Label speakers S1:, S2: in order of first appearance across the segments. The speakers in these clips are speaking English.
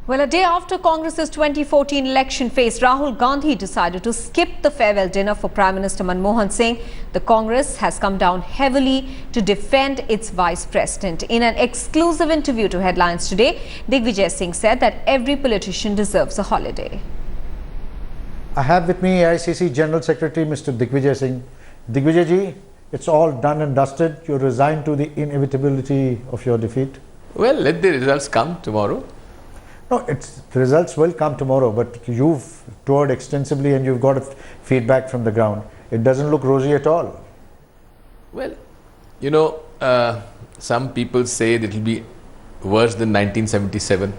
S1: Well, a day after Congress's 2014 election phase, Rahul Gandhi decided to skip the farewell dinner for Prime Minister Manmohan Singh. The Congress has come down heavily to defend its Vice President. In an exclusive interview to Headlines Today, Digvijay Singh said that every politician deserves a holiday.
S2: I have with me AICC General Secretary Mr. Digvijay Singh. Digvijay ji, it's all done and dusted. You're resigned to the inevitability of your defeat.
S3: Well, let the results come tomorrow.
S2: No, the results will come tomorrow, but you've toured extensively and you've got feedback from the ground. It doesn't look rosy at all.
S3: Well, you know, some people say that it will be worse than 1977.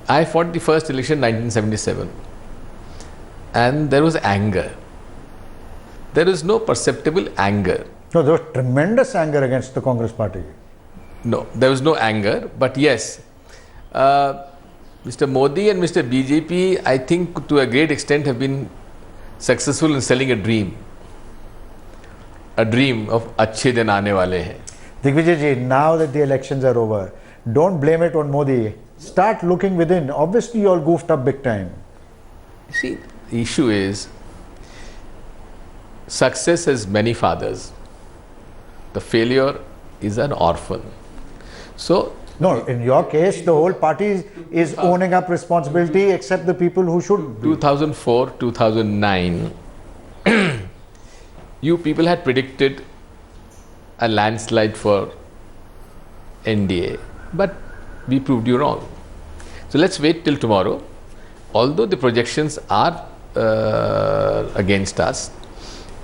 S3: I fought the first election in 1977 and there was anger. There is no perceptible anger.
S2: No, there was tremendous anger against the Congress party.
S3: No, there was no anger, but yes, Mr. Modi and Mr. BJP, I think to a great extent have been successful in selling a dream of अच्छे दिन आने वाले हैं.
S2: Digvijay ji, now that the elections are over, don't blame it on Modi. Start looking within. Obviously, you all goofed up big time.
S3: See, the issue is success has many fathers. The failure is an orphan. So,
S2: no, in your case, the whole party is owning up responsibility except the people who should.
S3: 2004, 2009, you people had predicted a landslide for NDA, but we proved you wrong. So let's wait till tomorrow. Although the projections are against us,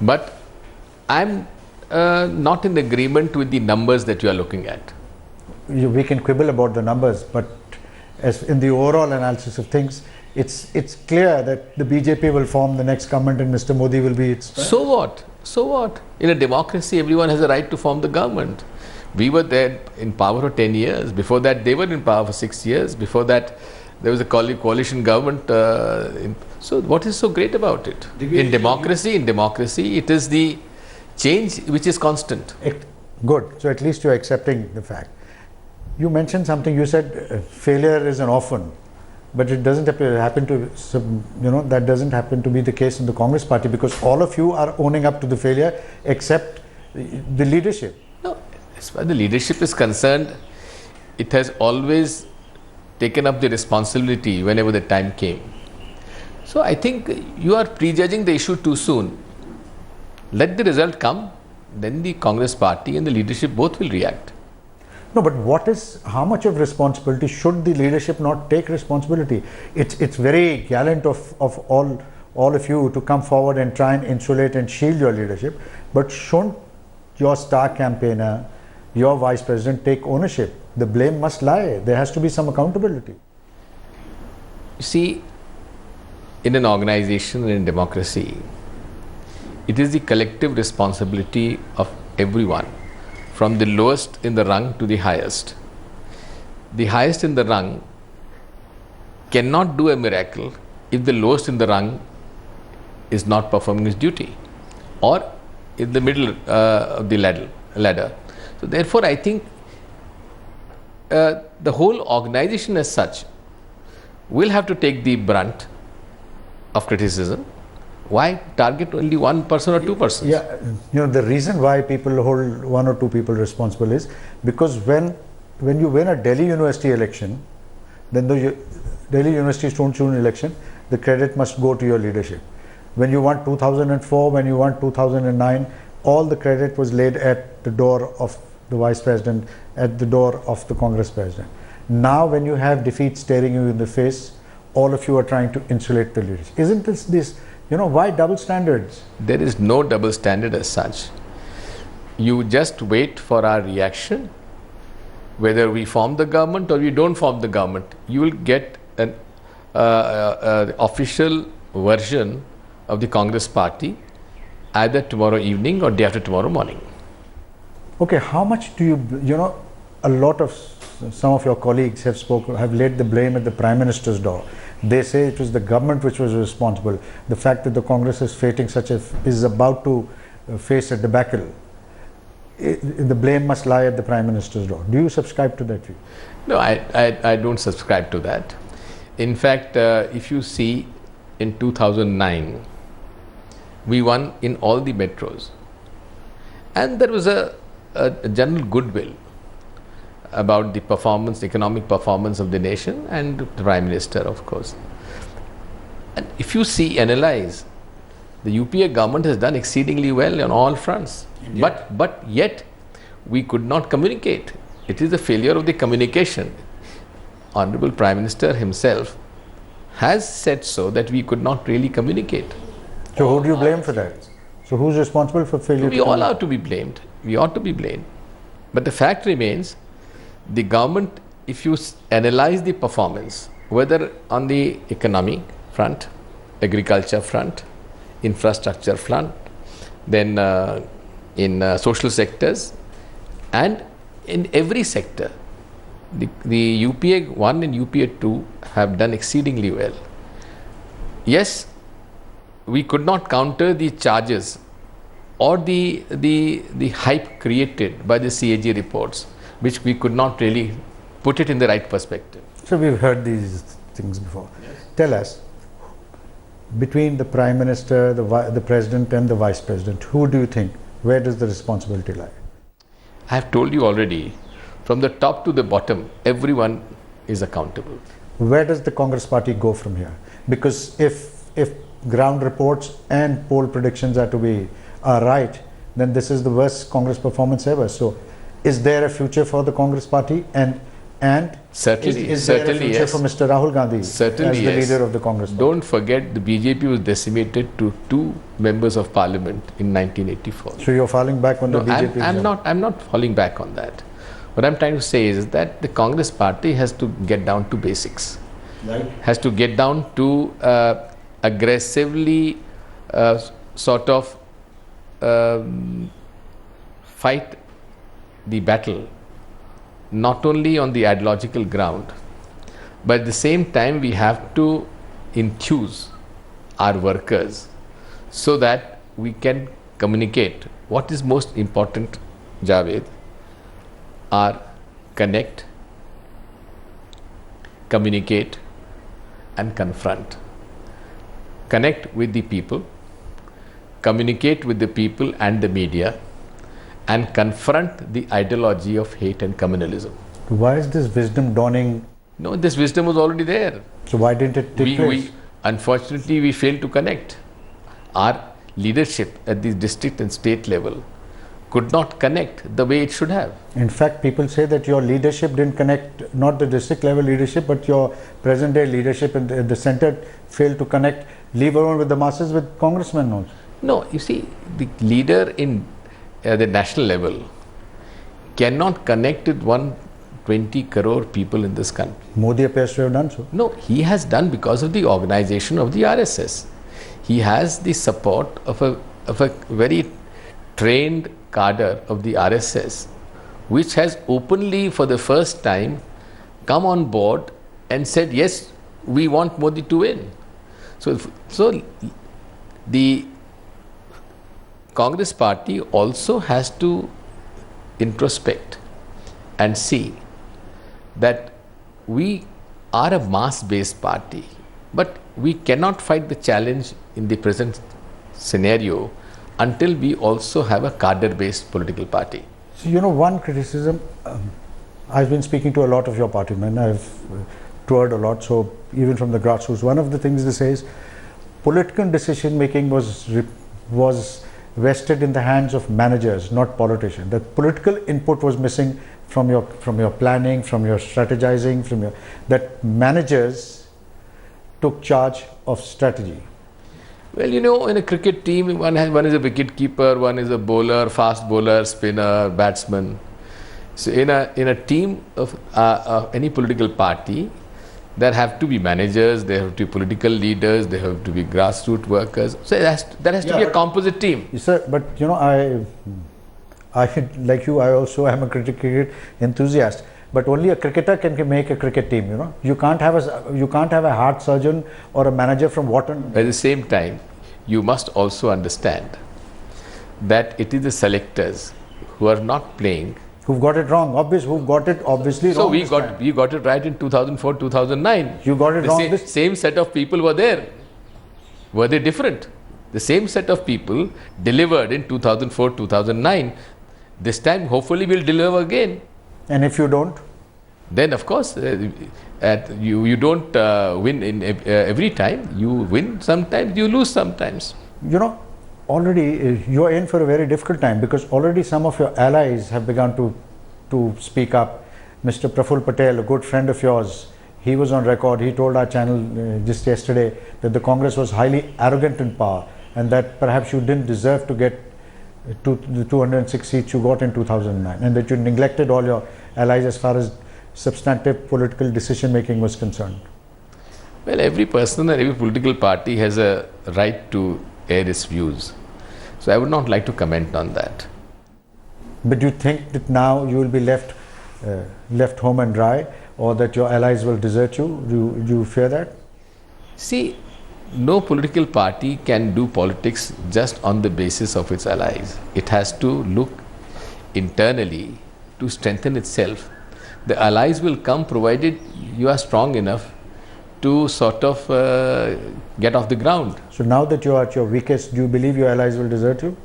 S3: but I'm not in agreement with the numbers that you are looking at.
S2: We can quibble about the numbers, but as in the overall analysis of things, it's clear that the BJP will form the next government and Mr. Modi will be its.
S3: So what? So what? In a democracy, everyone has a right to form the government. We were there in power for 10 years. Before that, they were in power for 6 years. Before that, there was a coalition government. So what is so great about it? In democracy, it is the change which is constant.
S2: Good. So at least you're accepting the fact. You mentioned something. You said failure is an orphan, but it doesn't happen to, that doesn't happen to be the case in the Congress party, because all of you are owning up to the failure except the leadership.
S3: No, as far as the leadership is concerned, it has always taken up the responsibility whenever the time came. So I think you are prejudging the issue too soon. Let the result come, then the Congress party and the leadership both will react.
S2: No, but how much of responsibility should the leadership not take responsibility? It's very gallant of all of you to come forward and try and insulate and shield your leadership, but shouldn't your star campaigner, your vice president, take ownership? The blame must lie. There has to be some accountability.
S3: You see, in an organization and in democracy, it is the collective responsibility of everyone, from the lowest in the rung to the highest. The highest in the rung cannot do a miracle if the lowest in the rung is not performing his duty, or in the middle of the ladder. So therefore, I think the whole organization as such will have to take the brunt of criticism. Why target only one person or two persons?
S2: Yeah, the reason why people hold one or two people responsible is because when you win a Delhi University election, then the Delhi University student election, the credit must go to your leadership. When you won 2004, when you won 2009, all the credit was laid at the door of the Vice President, at the door of the Congress President. Now when you have defeat staring you in the face, all of you are trying to insulate the leadership. Isn't this why double standards?
S3: There is no double standard as such. You just wait for our reaction. Whether we form the government or we don't form the government, you will get an official version of the Congress party either tomorrow evening or day after tomorrow morning.
S2: Okay, how much do you, some of your colleagues have laid the blame at the Prime Minister's door. They say it was the government which was responsible. The fact that the Congress is about to face a debacle, the blame must lie at the Prime Minister's door. Do you subscribe to that view?
S3: No, I don't subscribe to that. In fact, if you see in 2009, we won in all the metros. And there was a general goodwill about the performance, economic performance of the nation and the Prime Minister, of course. And if you see, analyze, the UPA government has done exceedingly well on all fronts. But yet, we could not communicate. It is a failure of the communication. Honorable Prime Minister himself has said so, that we could not really communicate.
S2: So who do you blame for that? So who's responsible for failure?
S3: We all are to be blamed. We ought to be blamed. But the fact remains, the government, if you analyze the performance, whether on the economic front, agriculture front, infrastructure front, then in social sectors, and in every sector, the UPA 1 and UPA 2 have done exceedingly well. Yes, we could not counter the charges or the hype created by the CAG reports, which we could not really put it in the right perspective.
S2: So we've heard these things before. Yes. Tell us, between the Prime Minister, the President and the Vice President, who do you think, where does the responsibility lie?
S3: I have told you already, from the top to the bottom, everyone is accountable.
S2: Where does the Congress party go from here? Because if ground reports and poll predictions are right, then this is the worst Congress performance ever. So is there a future for the Congress party, and
S3: certainly,
S2: is there a future
S3: yes.
S2: for Mr. Rahul Gandhi
S3: Certainly,
S2: as the
S3: yes.
S2: leader of the Congress party?
S3: Don't forget, the BJP was decimated to 2 members of parliament in 1984.
S2: So you're falling back on the BJP?
S3: I'm not falling back on that. What I'm trying to say is that the Congress party has to get down to basics. Right. Has to get down to aggressively sort of fight the battle, not only on the ideological ground, but at the same time we have to enthuse our workers so that we can communicate. What is most important, Javed, are connect, communicate and confront. Connect with the people, communicate with the people and the media, and confront the ideology of hate and communalism.
S2: Why is this wisdom dawning?
S3: No, this wisdom was already there.
S2: So why didn't it take place?
S3: Unfortunately, we failed to connect. Our leadership at the district and state level could not connect the way it should have.
S2: In fact, people say that your leadership didn't connect, not the district level leadership, but your present day leadership in the center failed to connect, leave alone with the masses, with congressmen also.
S3: No, you see, the leader in the national level cannot connect with 120 crore people in this country.
S2: Modi appears to have done so.
S3: No, he has done because of the organization of the RSS. He has the support of a very trained cadre of the RSS, which has openly for the first time come on board and said, yes, we want Modi to win. So the Congress party also has to introspect and see that we are a mass-based party, but we cannot fight the challenge in the present scenario until we also have a cadre-based political party.
S2: So, you know, one criticism, I've been speaking to a lot of your party men, I've toured a lot, so even from the grassroots, one of the things they say is political decision making was vested in the hands of managers, not politicians. The political input was missing from your planning, from your strategizing, that managers took charge of strategy.
S3: Well, you know, in a cricket team, one is a wicket keeper, one is a bowler, fast bowler, spinner, batsman. So in a team of any political party, there have to be managers, there have to be political leaders, there have to be grassroots workers. So there has to be a composite team.
S2: Sir, but you know, I like you, I also am a cricket enthusiast. But only a cricketer can make a cricket team. You know, you can't have a heart surgeon or a manager from Wharton.
S3: At the same time, you must also understand that it is the selectors who are not playing
S2: Who got it wrong? Who got it obviously
S3: So
S2: wrong?
S3: we got it right in 2004, 2009.
S2: You got it
S3: The
S2: wrong.
S3: same set of people were there. Were they different? The same set of people delivered in 2004, 2009. This time, hopefully, we'll deliver again.
S2: And if you don't?
S3: Then, of course, you don't win in every time. You win sometimes, you lose sometimes.
S2: You know, already you are in for a very difficult time, because already some of your allies have begun to speak up. Mr. Praful Patel, a good friend of yours, he was on record. He told our channel just yesterday that the Congress was highly arrogant in power, and that perhaps you didn't deserve to get to the 206 seats you got in 2009, and that you neglected all your allies as far as substantive political decision making was concerned.
S3: Well, every person and every political party has a right to air its views. So I would not like to comment on that.
S2: But do you think that now you will be left home and dry, or that your allies will desert you? Do you fear that?
S3: See, no political party can do politics just on the basis of its allies. It has to look internally to strengthen itself. The allies will come provided you are strong enough to sort of get off the ground.
S2: So now that you are at your weakest, do you believe your allies will desert you?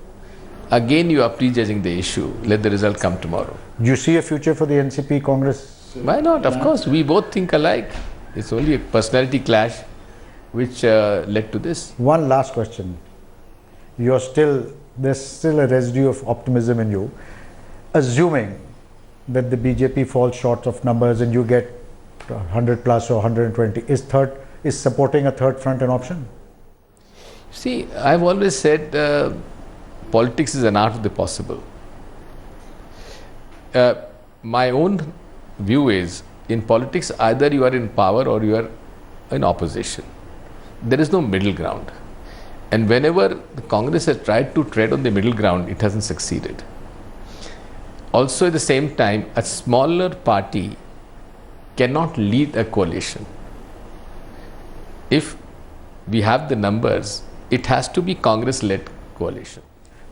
S3: Again, you are prejudging the issue. Let the result come tomorrow.
S2: Do you see a future for the NCP Congress?
S3: Why not? Of course, we both think alike. It's only a personality clash which led to this.
S2: One last question. There's still a residue of optimism in you. Assuming that the BJP falls short of numbers and you get 100 plus or 120, is supporting a third front an option?
S3: See, I've always said politics is an art of the possible. My own view is, in politics, either you are in power or you are in opposition. There is no middle ground. And whenever the Congress has tried to tread on the middle ground, it hasn't succeeded. Also, at the same time, a smaller party cannot lead a coalition. If we have the numbers, it has to be Congress-led coalition.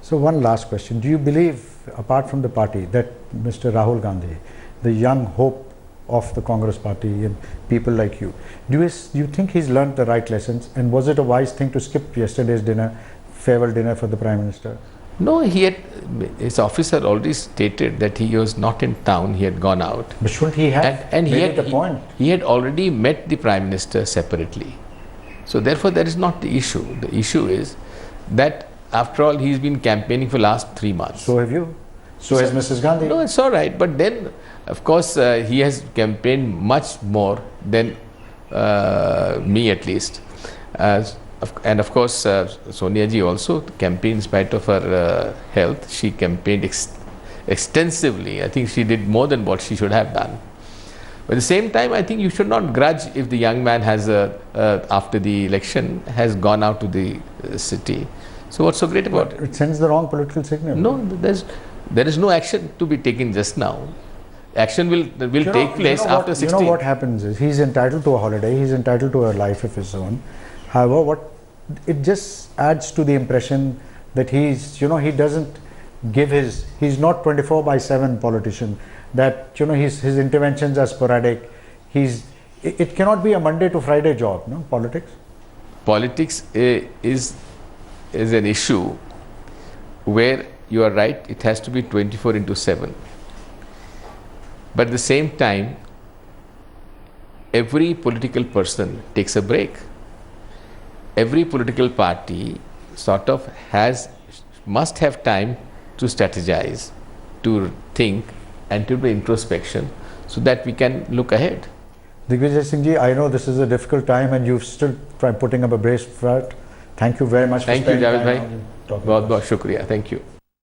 S2: So one last question. Do you believe, apart from the party, that Mr. Rahul Gandhi, the young hope of the Congress party and people like you, do you think he's learned the right lessons, and was it a wise thing to skip yesterday's farewell dinner for the Prime Minister?
S3: No, his office had already stated that he was not in town, he had gone out.
S2: But shouldn't he have made the point?
S3: He had already met the Prime Minister separately. So therefore, that is not the issue. The issue is that, after all, he's been campaigning for the last 3 months.
S2: So have you. So has Mrs. Gandhi.
S3: No, it's all right. But then, of course, he has campaigned much more than me, at least. And of course, Sonia ji also campaigned in spite of her health. She campaigned extensively. I think she did more than what she should have done. But at the same time, I think you should not grudge if the young man has, after the election, has gone out to the city. So what's so great about it?
S2: It sends the wrong political signal.
S3: No, there is no action to be taken just now. Action will take place after 16.
S2: You know what happens is, he's entitled to a holiday, he's entitled to a life of his own. However, it just adds to the impression that he doesn't give he's not 24/7 politician, that his interventions are sporadic. It cannot be a Monday to Friday job, no, politics.
S3: Politics is an issue where you are right, it has to be 24/7. But at the same time, every political person takes a break. Every political party sort of must have time to strategize, to think, and to do introspection, so that we can look ahead.
S2: Digvijay Singh ji, I know this is a difficult time and you've still tried putting up a brave front. Thank you very much.
S3: Thank you, Javed bhai. Bahut bahut shukriya. Thank you.